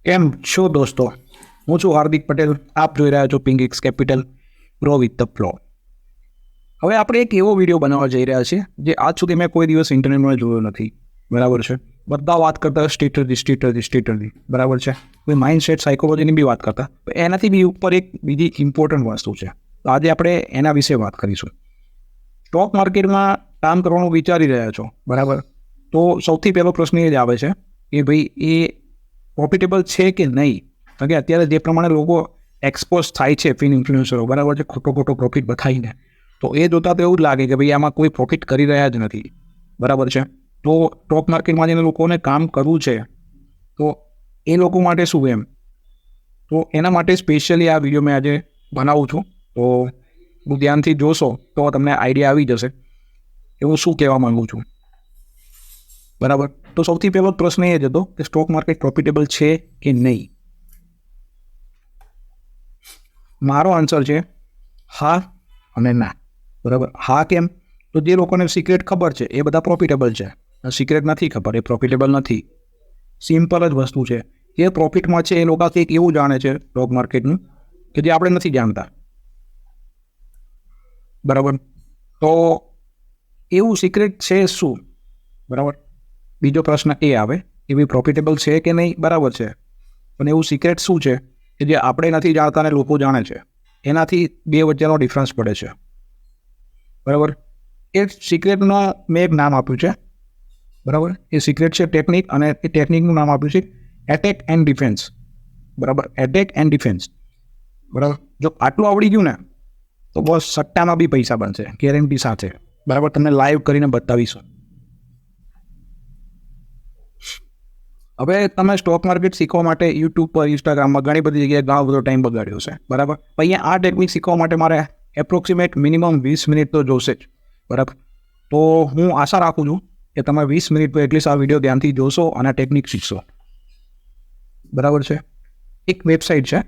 કેમ છો દોસ્તો? હું છું હાર્દિક પટેલ. આપ જોઈ રહ્યા છો Pingix capital, grow with the flow. હવે આપણે એક એવો વિડીયો બનાવવા જઈ રહ્યા છીએ જે આજ સુધી મેં કોઈ દિવસ ઇન્ટરનેટમાં જોયો નથી. બરાબર છે? બધા વાત કરતા સ્ટ્રેટેજી, બરાબર છે? કોઈ માઇન્ડસેટ સાયકોલોજીની બી વાત કરતા. એનાથી બી ઉપર એક બીજી ઇમ્પોર્ટન્ટ વસ્તુ છે. તો આજે આપણે એના વિશે વાત કરીશું. સ્ટોક માર્કેટમાં કામ કરવાનું વિચારી રહ્યા છો, બરાબર? તો સૌથી પહેલો પ્રશ્ન એ જ આવે છે કે ભાઈ એ પ્રોફિટેબલ છે કે નહીં. કારણ કે અત્યારે જે પ્રમાણે લોકો એક્સપોઝ થાય છે ફિન ઇન્ફ્લુએન્સરો, બરાબર છે, ખોટો પ્રોફિટ બતાવીને, તો એ જોતાં તો એવું જ લાગે કે ભાઈ આમાં કોઈ પ્રોફિટ કરી રહ્યા જ નથી, બરાબર છે. તો સ્ટોક માર્કેટમાં જેને લોકોને કામ કરવું છે તો એ લોકો માટે શું એમ, તો એના માટે સ્પેશિયલી આ વિડીયો મેં આજે બનાવું છું. તો હું ધ્યાનથી જોશો તો તમને આઈડિયા આવી જશે કે હું શું કહેવા માગું છું, બરાબર. તો સૌથી પહેલો પ્રશ્ન એ જ હતો કે સ્ટોક માર્કેટ પ્રોફિટેબલ છે કે નહીં. મારો આન્સર છે હા અને ના, બરાબર. હા કેમ? તો જે લોકોને સિક્રેટ ખબર છે એ બધા પ્રોફિટેબલ છે. સિક્રેટ નથી ખબર એ પ્રોફિટેબલ નથી. સિમ્પલ જ વસ્તુ છે. જે પ્રોફિટમાં છે એ લોકો કંઈક એવું જાણે છે સ્ટોક માર્કેટનું કે જે આપણે નથી જાણતા, બરાબર. તો એવું સિક્રેટ છે શું, બરાબર? બીજો પ્રશ્ન એ આવે કે ભાઈ પ્રોફિટેબલ છે કે નહીં, બરાબર છે, પણ એવું સિક્રેટ શું છે કે જે આપણે નથી જાણતા ને લોકો જાણે છે. એનાથી બે વચ્ચેનો ડિફરન્સ પડે છે, બરાબર. એ સિક્રેટનો મેં એક નામ આપ્યું છે, બરાબર. એ સિક્રેટ છે ટેકનિક, અને એ ટેકનિકનું નામ આપ્યું છે એટેક એન્ડ ડિફેન્સ, બરાબર. એટેક એન્ડ ડિફેન્સ, બરાબર. જો આટલું આવડી ગયું ને તો બસ સટ્ટામાં બી પૈસા બનશે ગેરંટી સાથે, બરાબર. તમને લાઈવ કરીને બતાવીશું. હવે તમે સ્ટોક માર્કેટ શીખવા માટે યુટ્યુબ પર, ઇન્સ્ટાગ્રામમાં ઘણી બધી જગ્યાએ ઘણો બધો ટાઈમ બગાડ્યો છે, બરાબર. અહીંયા આ ટેકનિક શીખવા માટે મારે એપ્રોક્સિમેટ મિનિમમ 20 મિનિટ તો જોશે જ, બરાબર. તો હું આશા રાખું છું કે તમે 20 મિનિટ પર એટલીસ્ટ આ વિડીયો ધ્યાનથી જોશો અને ટેકનિક શીખશો, બરાબર છે. એક વેબસાઇટ છે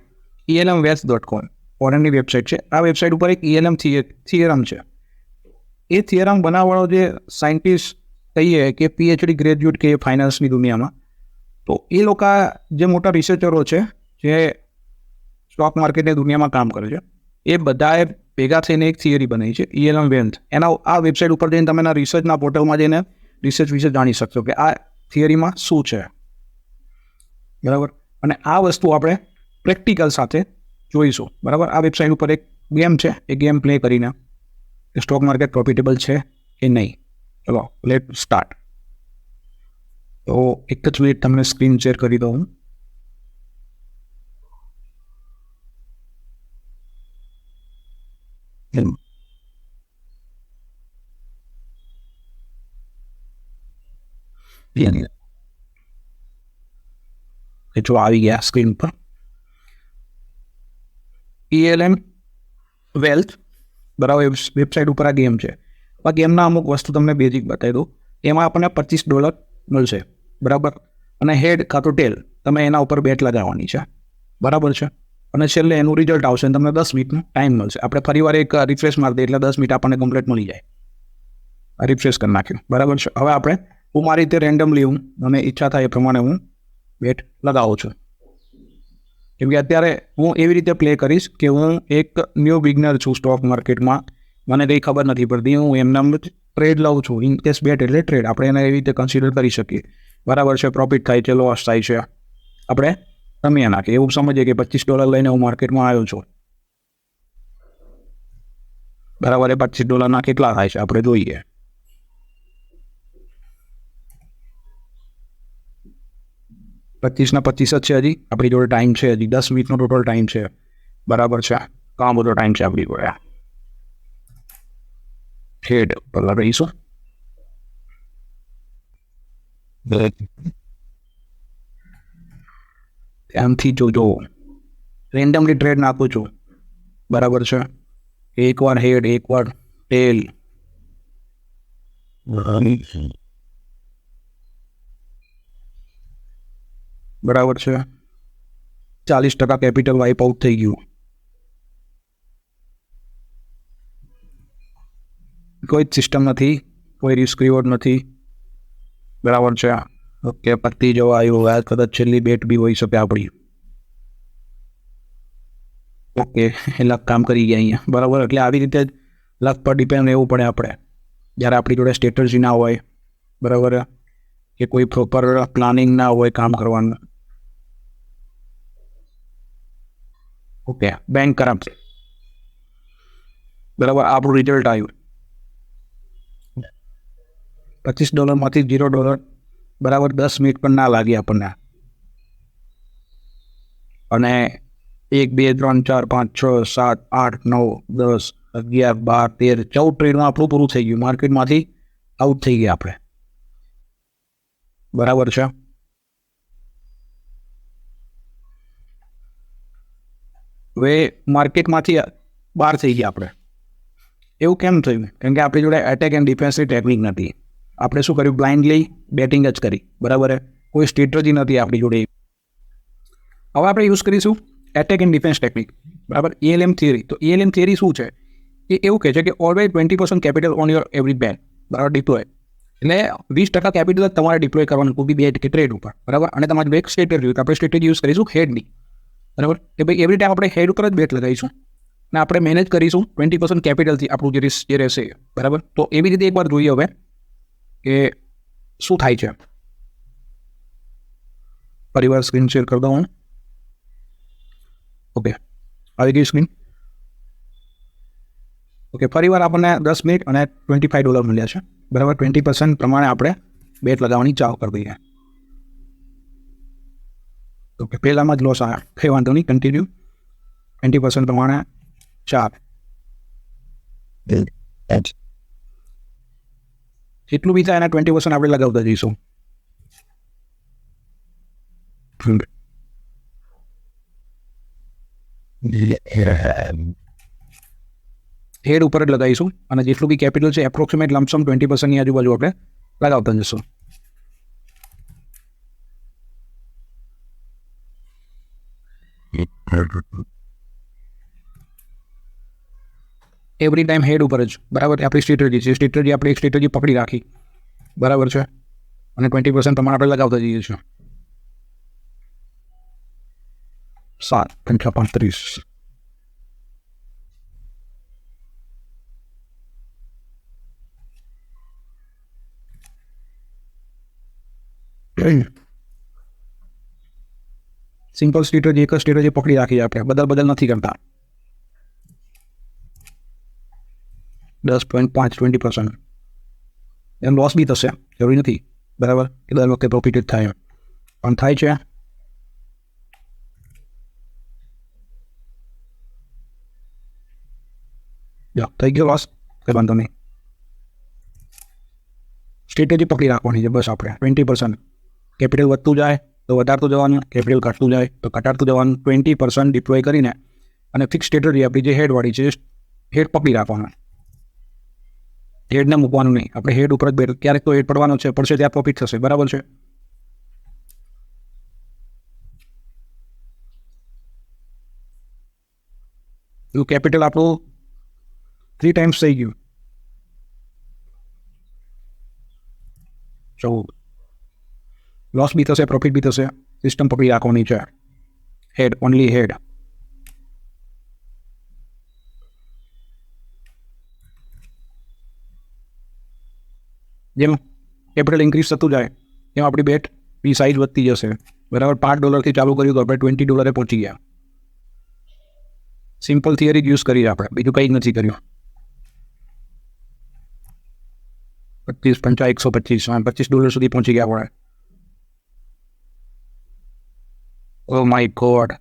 elmwest.com, ફોરેનની વેબસાઇટ છે. આ વેબસાઇટ ઉપર એક ELM થિયરમ છે. એ થિયરમ બનાવવાનો જે સાયન્ટિસ્ટ કહીએ કે PhD ગ્રેજ્યુએટ કે ફાઇનાન્સની દુનિયામાં, તો એ લોકો જે મોટા રિસર્ચરો છે જે સ્ટોક માર્કેટની દુનિયામાં કામ કરે છે, એ બધાએ ભેગા થઈને એક થિયરી બનાવી છે ELM વેલ્થ. એના આ વેબસાઇટ ઉપર જઈને તમે એના રિસર્ચના પોર્ટલમાં જઈને રિસર્ચ વિશે જાણી શકશો કે આ થિયરીમાં શું છે, બરાબર. અને આ વસ્તુ આપણે પ્રેક્ટિકલ સાથે જોઈશું, બરાબર. આ વેબસાઇટ ઉપર એક ગેમ છે, એ ગેમ પ્લે કરીને સ્ટોક માર્કેટ પ્રોફિટેબલ છે કે નહીં. ચલો લેટ સ્ટાર્ટ. તો એક જ મિનિટ તમને સ્ક્રીન શેર કરી દઉં. જો આવી ગયા સ્ક્રીન પર ELM વેલ્થ, બરાબર. વેબસાઇટ ઉપર આ ગેમ છે. આ ગેમના અમુક વસ્તુ તમને બેઝિક બતાવી દઉં. એમાં આપણને $25 મળશે, બરાબર. અને હેડ કાં તો ટેલ તમે એના ઉપર બેટ લગાવવાની છે, બરાબર છે. અને છેલ્લે એનું રિઝલ્ટ આવશે અને તમને 10 મિનિટનો ટાઈમ મળશે. આપણે ફરીવાર એક રિફ્રેશ મારી દઈએ એટલે 10 મિનિટ આપણને કમ્પ્લીટ મળી જાય. રિફ્રેશ કરી નાખ્યું, બરાબર છે. હવે આપણે હું મારી રીતે રેન્ડમલી હું મને ઈચ્છા થાય એ પ્રમાણે હું બેટ લગાવું છું. કેમ કે અત્યારે હું એવી રીતે પ્લે કરીશ કે હું એક ન્યૂ બિગનર છું સ્ટોક માર્કેટમાં, મને કંઈ ખબર નથી પડતી. હું એમના ટ્રેડ લઉં છું. ઇન કેસ બેટ એટલે ટ્રેડ, આપણે એને એવી રીતે કન્સિડર કરી શકીએ, બરાબર છે. પ્રોફિટ થાય છે, લોસ થાય છે, આપણે રમીએ નાખીએ. એવું સમજીએ કે $25 લઈને હું માર્કેટમાં આવ્યો છું, બરાબર. એ $25 કેટલા થાય છે આપણે જોઈએ. $25 જ છે. હજી આપણી જોડે ટાઈમ છે, હજી 10 મિનિટનો ટોટલ ટાઈમ છે, બરાબર છે. ઘણો બધો ટાઈમ છે આપણી જોડે. હેડ પર રહીશું. ધ્યાનથી જોજો. રેન્ડમલી ટ્રેડ નાખું છું, બરાબર છે. એકવાર હેડ, એકવાર ટેલ, બરાબર છે. 40% કેપિટલ વાઇપ આઉટ થઈ ગયું. કોઈ જ સિસ્ટમ નથી, કોઈ રિસ્ક રિવોર્ડ નથી, બરાબર છે. ઓકે, પતી જવા આવ્યું. આ કદાચ છેલ્લી બેટ બી હોઈ શકે આપણી. ઓકે, લક કામ કરી ગયા અહીંયા, બરાબર. એટલે આવી રીતે લક પર ડિપેન્ડ રહેવું પડે આપણે, જ્યારે આપણી જોડે સ્ટ્રેટર્જી ના હોય, બરાબર, કે કોઈ પ્રોપર પ્લાનિંગ ના હોય કામ કરવાનું. ઓકે, બેંક કરપ્ટ, બરાબર. આપણું રિઝલ્ટ આવ્યું $25 $0, બરાબર. 10 મિનિટ પણ ના લાગી આપણને. અને 1 2 3 4 5 6 7 8 9 10 11 12 13 14 ટ્રેડમાં આપણું પૂરું થઈ ગયું. માર્કેટમાંથી આઉટ થઈ ગયા આપણે, બરાબર છે. હવે માર્કેટમાંથી બહાર થઈ ગયા આપણે. એવું કેમ થયું? કેમ કે આપણી જોડે એટેક એન્ડ ડિફેન્સની ટેકનિક નથી. આપણે શું કર્યું? બ્લાઇન્ડલી બેટિંગ જ કરી, બરાબર. કોઈ સ્ટ્રેટેજી નથી આપણી જોડે. હવે આપણે યુઝ કરીશું એટેક એન્ડ ડિફેન્સ ટેકનિક, બરાબર. ELM theory. તો ELM થિયરી શું છે? એ એવું કહે છે કે always 20% capital on your every bet, બરાબર, ડિપ્લોય. એટલે 20% કેપિટલ તમારે ડિપ્લોય કરવાનું કોઈ બી બેટ કે ટ્રેડ ઉપર, બરાબર. અને તમારી બેક સ્ટ્રેટેજી, આપણે સ્ટ્રેટેજી યુઝ કરીશું હેડની, બરાબર. કે ભાઈ એવરી ટાઈમ આપણે હેડ ઉપર જ બેટ લગાવીશું અને આપણે મેનેજ કરીશું 20% કેપિટલથી આપણું જે રિસ્ક જે રહેશે, બરાબર. તો એવી રીતે એકવાર જોઈએ હવે કે શું થાય છે. ફરીવાર સ્ક્રીન શેર કરી દઉં હું. ઓકે, આવી ગઈ સ્ક્રીન. ઓકે, ફરીવાર આપણને 10 મિનિટ અને $25 મળ્યા છે, બરાબર. 20% પ્રમાણે આપણે બેટ લગાવવાની ચાલુ કરી દઈએ. ઓકે, પહેલામાં જ લોસ આવ્યા, કંઈ વાંધો નહીં, કન્ટિન્યુ. 20% પ્રમાણે 4. જેટલું બી થાય એના 20% આપણે લગાવતા જઈશું. હેડ ઉપર જ લગાવીશું અને જેટલું બી કેપિટલ છે એપ્રોક્સિમેટ લમસમ 20%ની આજુબાજુ આપણે લગાવતા જઈશું. એવરી ટાઈમ હેડ ઉપર જ, બરાબર. આપણી સ્ટ્રેટેજી છે, સ્ટ્રેટેજી આપણે એક સ્ટ્રેટેજી પકડી રાખી, બરાબર છે. અને 20% પ્રમાણે આપણે લગાવતા જઈએ છીએ. 7 × 35. સિમ્પલ સ્ટ્રેટેજી, એક જ સ્ટ્રેટેજી પકડી રાખી આપણે, બદલ નથી કરતા. 10.5 20%. એમ લોસ બી થશે, જરૂરી નથી, બરાબર, કે દર વખતે પ્રોફિટ જ થાય, પણ થાય છે. થઈ ગયો લોસ, કંઈ વાંધો નહીં. સ્ટ્રેટેજી પકડી રાખવાની છે બસ આપણે. 20% કેપિટલ વધતું જાય તો વધારતું જવાનું, કેપિટલ ઘટતું જાય તો ઘટાડતું જવાનું. 20% ડિપ્લોય કરીને અને ફિક્સ સ્ટ્રેટેજી આપણી જે હેડવાળી છે, હેડ પકડી રાખવાના, હેડને મૂકવાનું નહીં. આપણે હેડ ઉપર જ બેટ, ક્યારેક તો હેડ પડવાનો છે, પડશે ત્યાં પ્રોફિટ થશે, બરાબર છે. એવું કેપિટલ આપણું 3 times થઈ ગયું. 14. લોસ બી થશે, પ્રોફિટ બી થશે. સિસ્ટમ પકડી રાખવાની છે. હેડ, ઓનલી હેડ. જેમ કેપિટલ ઇન્ક્રીઝ થતું જાય એમ આપણી બેટ બી સાઇઝ વધતી જશે, બરાબર. $5 ચાલુ કર્યું તો આપણે $20 પહોંચી ગયા. સિમ્પલ થિયરી યુઝ કરી આપણે, બીજું કંઈ જ નથી કર્યું. 25 5 125 $25 સુધી પહોંચી ગયા આપણે. Oh my God.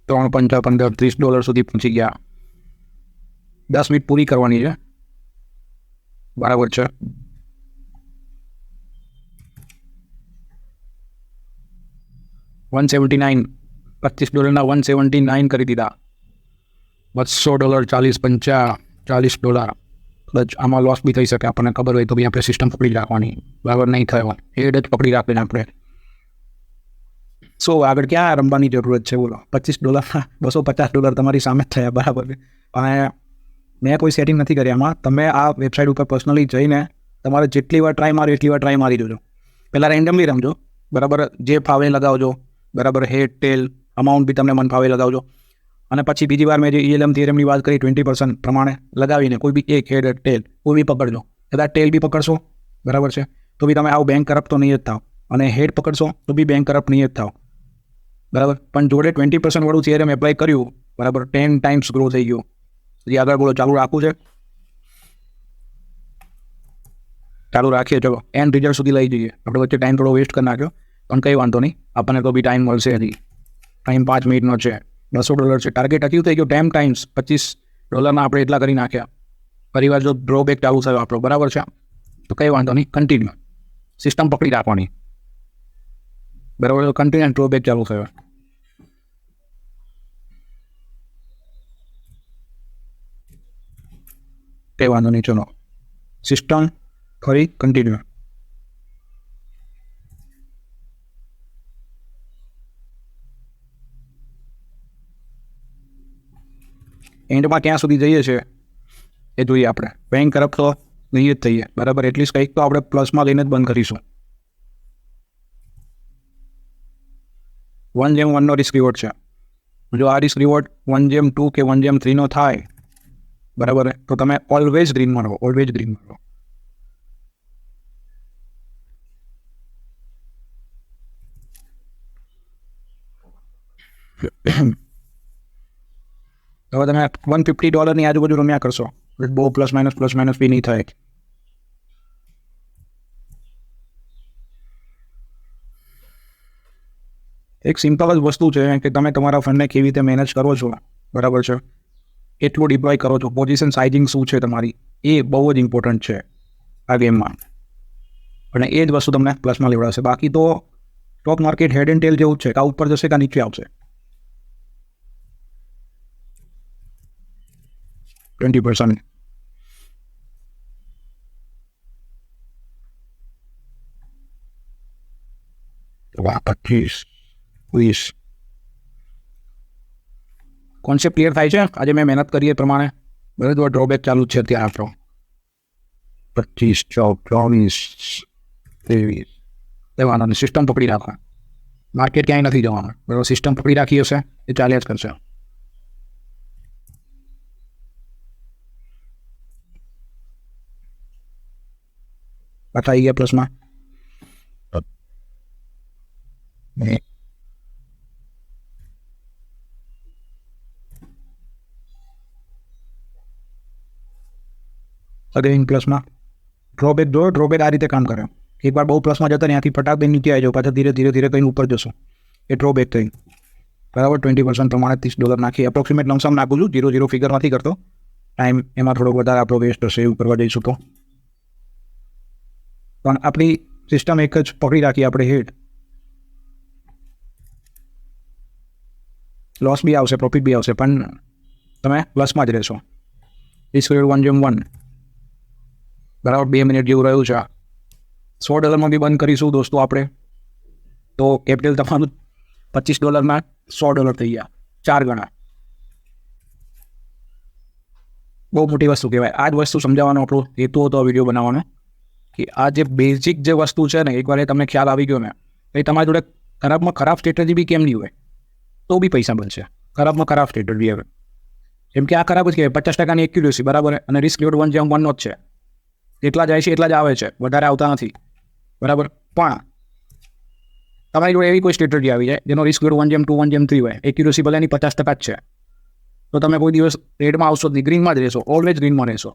3 5 15 $30 સુધી પહોંચી ગયા. 10 મિનિટ પૂરી કરવાની છે, બરાબર છે. $179, $25 $179 કરી દીધા. $200 40 50 $40. કદાચ આમાં લોસ બી થઈ શકે, આપણને ખબર હોય તો બી આપણે સિસ્ટમ પકડી રાખવાની, બરાબર. નહીં થયો હેડ જ પકડી રાખીને આપણે આગળ ક્યાં રમવાની જરૂરત છે, બોલો. $25 $250 તમારી સામે જ થયા, બરાબર. અને મેં કોઈ સેટિંગ નથી કરી આમાં. તમે આ વેબસાઇટ ઉપર પર્સનલી જઈને તમારે જેટલી વાર ટ્રાય મારો એટલી વાર ટ્રાય મારી જોજો. પહેલાં રેન્ડમલી રમજો, બરાબર, જે ફાવે લગાવજો, બરાબર, હેડ ટેલ અમાઉન્ટ બી તમને મન ફાવે લગાવજો. અને પછી બીજી વાર મેં જે ELM થિયરમની વાત કરી 20% પ્રમાણે લગાવીને કોઈ બી એક હેડ ટેલ કોઈ બી પકડજો. કદાચ ટેલ બી પકડશો, બરાબર છે, તો બી તમે આવું બેંક કરપ્ટ તો નહીં જ થાવ, અને હેડ પકડશો તો બી બેંક કરપ્ટ નહીં જ થાવ, બરાબર. પણ જોડે 20% વાળું થિયરમ એપ્લાય કર્યું, બરાબર, 10 ટાઈમ્સ ગ્રો થઈ ગયો. હજી આગળ બોલો, ચાલુ રાખવું છે? ચાલુ રાખીએ, ચલો એન્ડ રિઝલ્ટ સુધી લઈ જઈએ. આપણે વચ્ચે ટાઈમ થોડો વેસ્ટ કરી નાખ્યો, પણ કંઈ વાંધો નહીં, આપણને તો બી ટાઈમ મળશે. હજી ટાઈમ 5 મિનિટનો છે. $200 છે. ટાર્ગેટ અચીવ થઈ ગયો 10 ટાઈમ્સ. $25 આપણે એટલા કરી નાખ્યા. પરિવાર જો ડ્રોબેક ચાલુ થયો આપણો, બરાબર છે, તો કંઈ વાંધો નહીં, કન્ટિન્યુ સિસ્ટમ પકડી રાખવાની, બરાબર. કન્ટિન્યુ ડ્રોબેક ચાલુ થયો. કંઈ વાંધો નહીં, ચલો સિસ્ટમ ફરી કન્ટિન્યુ. એન્ડમાં ક્યાં સુધી જઈએ છે એ જોઈએ આપણે. બેંક કરપ્ટ તો નહીં જ થઈએ, બરાબર. એટલીસ્ટ કંઈક તો આપણે પ્લસમાં લઈને જ બંધ કરીશું. 1/1 નો રિસ્ક રિવોર્ડ છે. જો આ રિસ્ક રિવોર્ડ 1/2 કે 1/3 નો થાય, બરાબર, તો તમે ઓલવેઝ ગ્રીનમાં રહો, ઓલવેઝ ગ્રીનમાં રહો. હવે તમે $150 આજુબાજુ રમ્યા કરશો, બહુ પ્લસ માઇનસ બી નહીં થાય. એક સિમ્પલ જ વસ્તુ છે કે તમે તમારા ફંડને કેવી રીતે મેનેજ કરો છો, બરાબર છે, એટલું ડિપ્લોય કરો છો. પોઝિશન સાઇઝિંગ શું છે તમારી, એ બહુ જ ઇમ્પોર્ટન્ટ છે આ ગેમમાં, અને એ જ વસ્તુ તમને પ્લસમાં લેવડાવશે. બાકી તો stock market head and tell જેવું જ છે, કાં ઉપર જશે કાં નીચે આવશે. 20%. વાહ, 25-20. કોન્સેપ્ટ ક્લિયર થાય છે? આજે મેં મહેનત કરી એ પ્રમાણે બધું ડ્રોબેક ચાલુ જ છે અત્યારે આપણો. 25, 24, 23. લેવાના સિસ્ટમ પકડી રાખવા. માર્કેટ ક્યાંય નથી જવાનું, બરાબર. સિસ્ટમ પકડી રાખી હશે એ ચાલ્યા જ કરશે. પાછા આવી ગયા પ્લસમાં. અગેન પ્લસમાં. ડ્રોબેક જો, ડ્રોબેક આ રીતે કામ કરે. એકવાર બહુ પ્લસમાં જતા ત્યાંથી ફટાક દઈને નીચે આવી જાઓ, પાછા ધીરે ધીરે કંઈ ઉપર જશો, એ ડ્રોબેક થઈ, બરાબર. 20% પ્રમાણે $30 નાખી, એપ્રોક્સિમેટ લમસમ નાખું છું, 0 ફિગર નથી કરતો. ટાઈમ એમાં થોડોક વધારે આપણો વેસ્ટ હશે એવું કરવા જઈશું તો. પણ આપણી સિસ્ટમ એક જ પકડી રાખી આપણે હેડ. લોસ બી આવશે, પ્રોફિટ બી આવશે, પણ તમે પ્લસમાં જ રહેશો. રિસ્ક રિવોર્ડ 1/1, બરાબર. 2 મિનિટ જેવું રહ્યું છે. $100 બી બંધ કરીશું દોસ્તો આપણે, તો કેપિટલ તમારું $25 $100 થઈ ગયા, 4 ગણા. બહુ મોટી વસ્તુ કહેવાય. આ જ વસ્તુ સમજાવવાનો આપણો હેતુ હતો આ વિડીયો બનાવવાનો, કે આ જે બેઝિક જે વસ્તુ છે ને, એકવાર એ તમને ખ્યાલ આવી ગયો ને, એ તમારી જોડે ખરાબમાં ખરાબ સ્ટ્રેટેજી બી કેમ નહીં હોય, તો બી પૈસા બનશે. ખરાબમાં ખરાબ સ્ટ્રેટેજી હવે, જેમ કે આ ખરાબ જ કહેવાય. 50% એક્યુરેસી, બરાબર, અને રિસ્ક રિવોર્ડ 1/1 નો જ છે. એટલા જાય છે એટલા જ આવે છે, વધારે આવતા નથી, બરાબર. પણ તમારી જોડે એવી કોઈ સ્ટ્રેટેજી આવી જાય જેનો રિસ્ક રિવોર્ડ 1/2 1/3 હોય, એક્યુરેસી ભલે એની 50% જ છે, તો તમે કોઈ દિવસ રેડમાં આવશો જ નહીં, ગ્રીનમાં જ રહેશો, ઓલવેઝ ગ્રીનમાં રહેશો.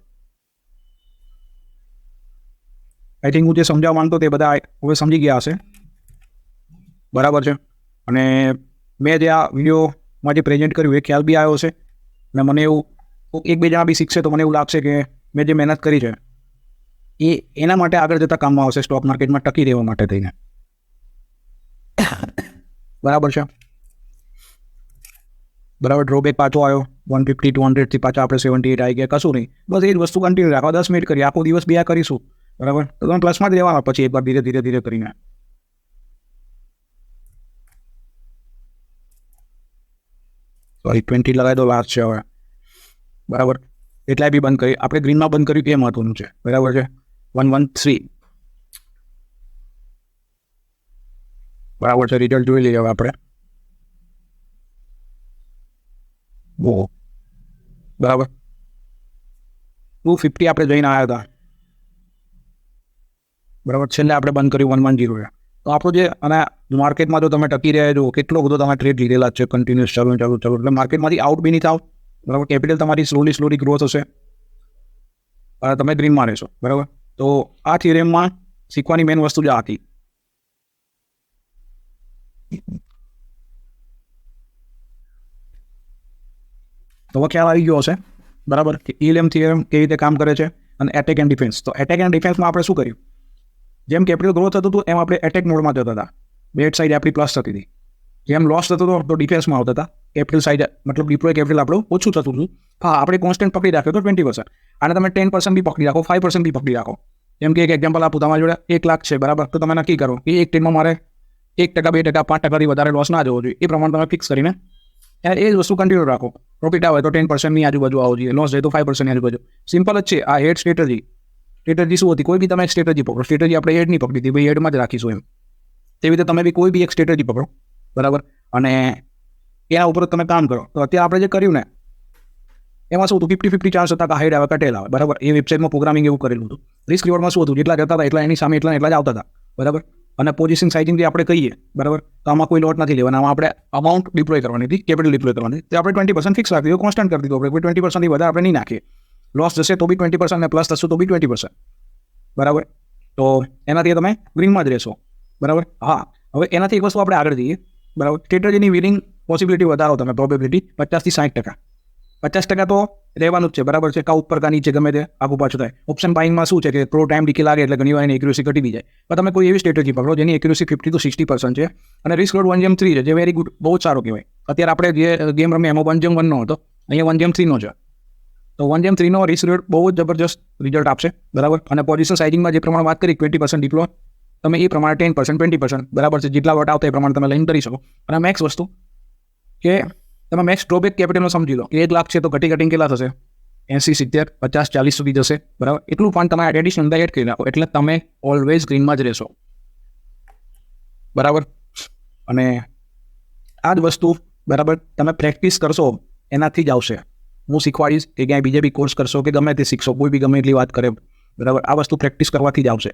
આઈ થિંક હું જે સમજાવવા માંગતો તે બધા હવે સમજી ગયા હશે, બરાબર છે. અને મેં જે આ વિડીયોમાં જે પ્રેઝન્ટ કર્યું એ ખ્યાલ બી આવ્યો છે, અને મને એવું એક બે જણા બી શીખશે તો મને એવું લાગશે કે મેં જે મહેનત કરી છે એ એના માટે આગળ જતાં કામમાં આવશે, સ્ટોક માર્કેટમાં ટકી રહેવા માટે થઈને, બરાબર છે. બરાબર. ડ્રોબેક પાછો આવ્યો 150 200 થી પાછા આપણે 78 આવી ગયા, કશું નહીં, બસ એ જ વસ્તુ કન્ટિન્યુ રાખવા. 10 મિનિટ કરીએ, આખો દિવસ બી આ કરીશું, બરાબર. તો તમે પ્લસમાં જ રહેવાના પછી એકવાર ધીરે ધીરે કરીને. સોરી, 20 લગાવી દો, લાસ્ટ છે હવે, બરાબર. એટલાય બી બંધ કરી આપણે, ગ્રીનમાં બંધ કર્યું એ મહત્વનું છે, બરાબર છે. 113 બરાબર છે. રિઝલ્ટ જોઈ લઈએ હવે આપણે. બરાબર 250 આપણે જઈને આવ્યા હતા. બરાબર છેલ્લે આપણે બંધ કર્યું 110. તો આપણું જે અને માર્કેટમાં જો તમે ટકી રહ્યા છો, કેટલો બધો તમે ટ્રેડ લીધેલા છે કન્ટિન્યુઅસ ચાલુ એટલે માર્કેટમાંથી આઉટ બી નહીં થાવ. બરાબર કેપિટલ તમારી સ્લોલી ગ્રો થશે, તમે ગ્રીનમાં રહેશો. બરાબર તો આ થિયરીમાં શીખવાની મેઇન વસ્તુ જ આ હતી. તો ખ્યાલ આવી ગયો હશે બરાબર કે ELM થિયરમ કેવી રીતે કામ કરે છે અને એટેક એન્ડ ડિફેન્સ. તો એટેક એન્ડ ડિફેન્સમાં આપણે શું કર્યું, જેમ કેપિટલ ગ્રોથ થતું હતું એમ આપણે એટેક મોડમાં જતા હતા. બેટ સાઈડ આપણી પ્લસ થતી હતી. જેમ લોસ થતો હતો તો ડિફેન્સમાં આવતા હતા. કેપિટલ સાઈડ મતલબ ડિપ્લોય કેપિટલ આપણું ઓછું થતું હતું. હા આપણે કોન્સ્ટન્ટ પકડી રાખ્યો તો 20%, અને તમે 10% બી પકડી રાખો, 5% બી પકડી રાખો. જેમ કે એક એક્ઝામ્પલ આપું, તમારી જોડે 1 લાખ છે બરાબર, તો તમે નક્કી કરો કે એક ટ્રેડમાં મારે 1%, 2%, 5%થી વધારે લોસ ના જવો જોઈએ. એ પ્રમાણે તમે ફિક્સ કરીને એ જ વસ્તુ કન્ટિન્યુ રાખો. પ્રોફિટ આવે તો 10%ની આજુબાજુ આવવો જોઈએ, લોસ જાય તો 5%ની આજુબાજુ. સિમ્પલ જ છે. આ હેડ સ્ટ્રેટેજી શું હતી, કોઈ બી તમે સ્ટ્રેટેજી પકડો. સ્ટ્રેટેજી આપણે હેડ નહીં પકડી હતી, ભાઈ હેડમાં જ રાખીશું એમ. તેવી રીતે તમે બી કોઈ બી એક સ્ટ્રેટેજી પકડો બરાબર, અને એના ઉપર તમે કામ કરો. તો અત્યારે આપણે જે કર્યું ને એમાં શું હતું, 50-50 ચાન્સ હતા કે હેડ આવે કટેલ આવે બરાબર. એ વેબસાઇટમાં પ્રોગ્રામિંગ એવું કરેલું હતું. રિસ્ક રિવોર્ડમાં શું હતું, જેટલા જતા હતા એટલા એની સામે એટલા જ આવતા હતા બરાબર. અને પોઝિશન સાઇઝિંગ જે આપણે કહીએ બરાબર, તો આમાં કોઈ લોટ નથી લેવાના. આમાં આપણે અમાઉન્ટ ડિપ્લોય કરવાની હતી, કેપિટલ ડિપ્લોય કરવાની. તે આપણે 20% ફિક્સ રાખી દીધું, કોન્સ્ટન્ટ કરી દીધું. આપણે કોઈ 20%થી વધારે આપણે નહીં નાખીએ. લોસ જશે તો બી 20% અને પ્લસ થશે તો બી 20% બરાબર. તો એનાથી તમે ગ્રીનમાં જ રહેશો બરાબર. હા હવે એનાથી એક વસ્તુ આપણે આગળ જઈએ બરાબર. સ્ટ્રેટેજીની વિનિંગ પોસિબિલિટી વધારો તમે, પ્રોબેબિલિટી 50 થી 60%. 50% તો રહેવાનું જ છે બરાબર છે. કા ઉપર કા નીચે ગમે તે આગું પાછું થાય. ઓપ્શન બાઇંગમાં શું છે કે થોડો ટાઈમ ડીકે લાગે એટલે ઘણી વાર એની એક્યુરેસી ઘટી બી જાય. પણ તમે કોઈ એવી સ્ટ્રેટેજી પકડો જેની એક્યુરેસી 50 to 60% છે અને રિસ્ક રોડ 1:3 છે, જે વેરી ગુડ, બહુ જ સારો કહેવાય. અત્યારે આપણે જે ગેમ રમીએ એમાં 1:1 નો હતો, અહીંયા 1:3 નો છે. તો 1:3 નો રિસ્ક રેટ બહુ જ જબરજસ્ત રિઝલ્ટ આપશે બરાબર. અને પોઝિશન સાઇઝિંગમાં જે પ્રમાણે વાત કરી 20% ડિપ્લો, તમે એ પ્રમાણે 10%, 20% બરાબર છે. જેટલા વોટ આવતા એ પ્રમાણે તમે લઈને કરી શકો. અને મેક્સ વસ્તુ કે તમે મેક્સ ડ્રોબેક કેપિટલમાં સમજી લો કે 1 લાખ છે તો ઘટીને કેટલા થશે, 80, 70, 50, 40 સુધી જશે બરાબર. એટલું ફંડ તમે એડિશનલ એડ કરી નાખો એટલે તમે ઓલવેઝ ગ્રીનમાં જ રહેશો બરાબર. અને આ જ વસ્તુ બરાબર તમે પ્રેક્ટિસ કરશો એનાથી જ આવશે. હું શીખવાડીશ કે ક્યાંય બીજે બી કોર્સ કરશો કે ગમે તે શીખશો, કોઈ બી ગમે એટલી વાત કરે બરાબર, આ વસ્તુ પ્રેક્ટિસ કરવાથી જ આવશે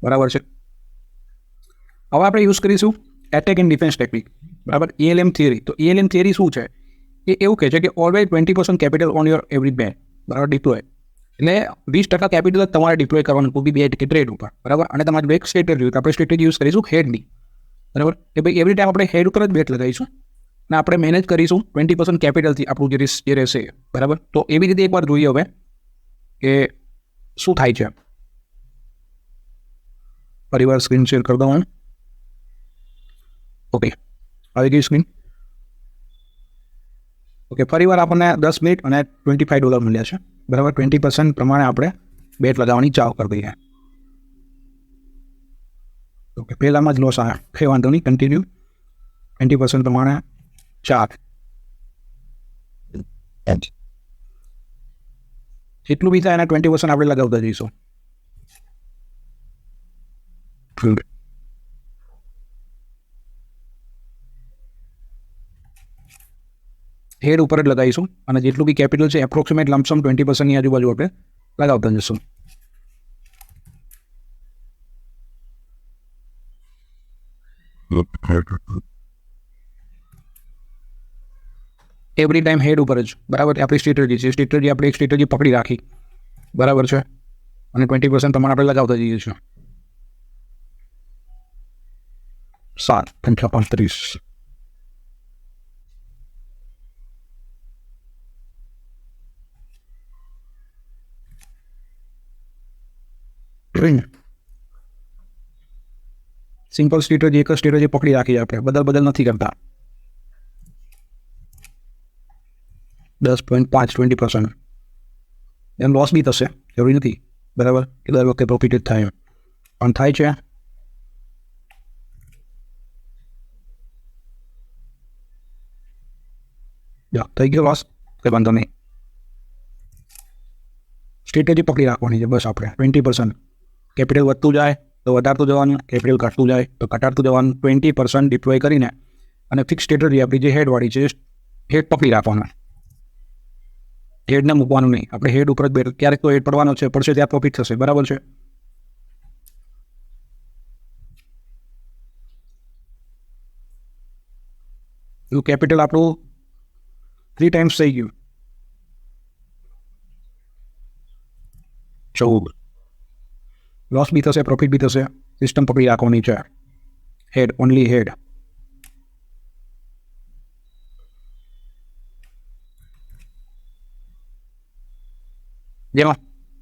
બરાબર છે. હવે આપણે યુઝ કરીશું એટેક એન્ડ ડિફેન્સ ટેકનિક બરાબર, ELM થિયરી. તો ELM થિયરી શું છે, એ એવું કહે છે કે always 20% capital on your every bet બરાબર ડિપ્લોય. એટલે 20% કેપિટલ તમારે ડિપ્લોય કરવાનું કોઈ બી બેટ કે ટ્રેડ ઉપર બરાબર. અને તમારી બેક સ્ટ્રેટેજી, આપણે સ્ટ્રેટેજી યુઝ કરીશું હેડની બરાબર, કે ભાઈ એવરી ટાઈમ આપણે હેડ ઉપર જ બેટ લગાવીશું અને આપણે મેનેજ કરીશું 20% કેપિટલથી આપણું જે રિસ્ક જે રહેશે બરાબર. તો એવી રીતે એકવાર જોઈએ હવે કે શું થાય છે. ફરીવાર સ્ક્રીન શેર કરી દઉં. ઓકે આવી ગઈ સ્ક્રીન. ઓકે ફરીવાર આપણને 10 મિનિટ અને $25 મળ્યા છે બરાબર. 20% પ્રમાણે આપણે બેટ લગાવવાની ચાવ કરી દઈએ. ઓકે પહેલામાં જ લોસ આવ્યા, કંઈ વાંધો નહીં, કન્ટિન્યુ. 20% પ્રમાણે 4 જેટલું બી થાય એના 20% આપણે લગાવતા જઈશું. હેડ ઉપર જ લગાવીશું અને જેટલું બી કેપિટલ છે એપ્રોક્સિમેટ લમસમ 20%ની આજુબાજુ આપણે લગાવતા જઈશું. એવરી ટાઈમ હેડ ઉપર જ બરાબર. આપણી સ્ટ્રેટેજી છે, સ્ટ્રેટેજી આપણે એક સ્ટ્રેટેજી પકડી રાખી બરાબર છે અને 20% પ્રમાણે આપણે લગાવતા જઈએ છીએ. 7:35 સિમ્પલ સ્ટ્રેટેજી, એક જ સ્ટ્રેટેજી પકડી રાખી આપણે, બદલ નથી કરતા. 10.5 20% એમ લોસ બી થશે, જરૂરી નથી બરાબર કે દર વખતે પ્રોફિટ જ થાય, પણ થાય છે. થઈ ગયો લોસ, કંઈ વાંધો નહીં. સ્ટ્રેટેજી પકડી રાખવાની છે બસ આપણે 20%. કેપિટલ વધતું જાય તો વધારતું જવાનું, કેપિટલ ઘટતું જાય તો ઘટાડતું જવાનું. 20% ડિપ્લોય કરીને અને ફિક્સ સ્ટ્રેટેજી આપણી જે હેડવાળી છે, હેડ પકડી રાખવાના, હેડને મૂકવાનું નહીં. આપણે હેડ ઉપર જ બેઠ, ક્યારેક તો હેડ પડવાનો છે, પડશે ત્યાં પ્રોફિટ થશે. બરાબર છે. એવું કેપિટલ આપણું 3 ટાઈમ્સ થઈ ગયું. 14. લોસ બી થશે, પ્રોફિટ બી થશે. સિસ્ટમ પકડી રાખવાની છે. હેડ, ઓનલી હેડ. જેમાં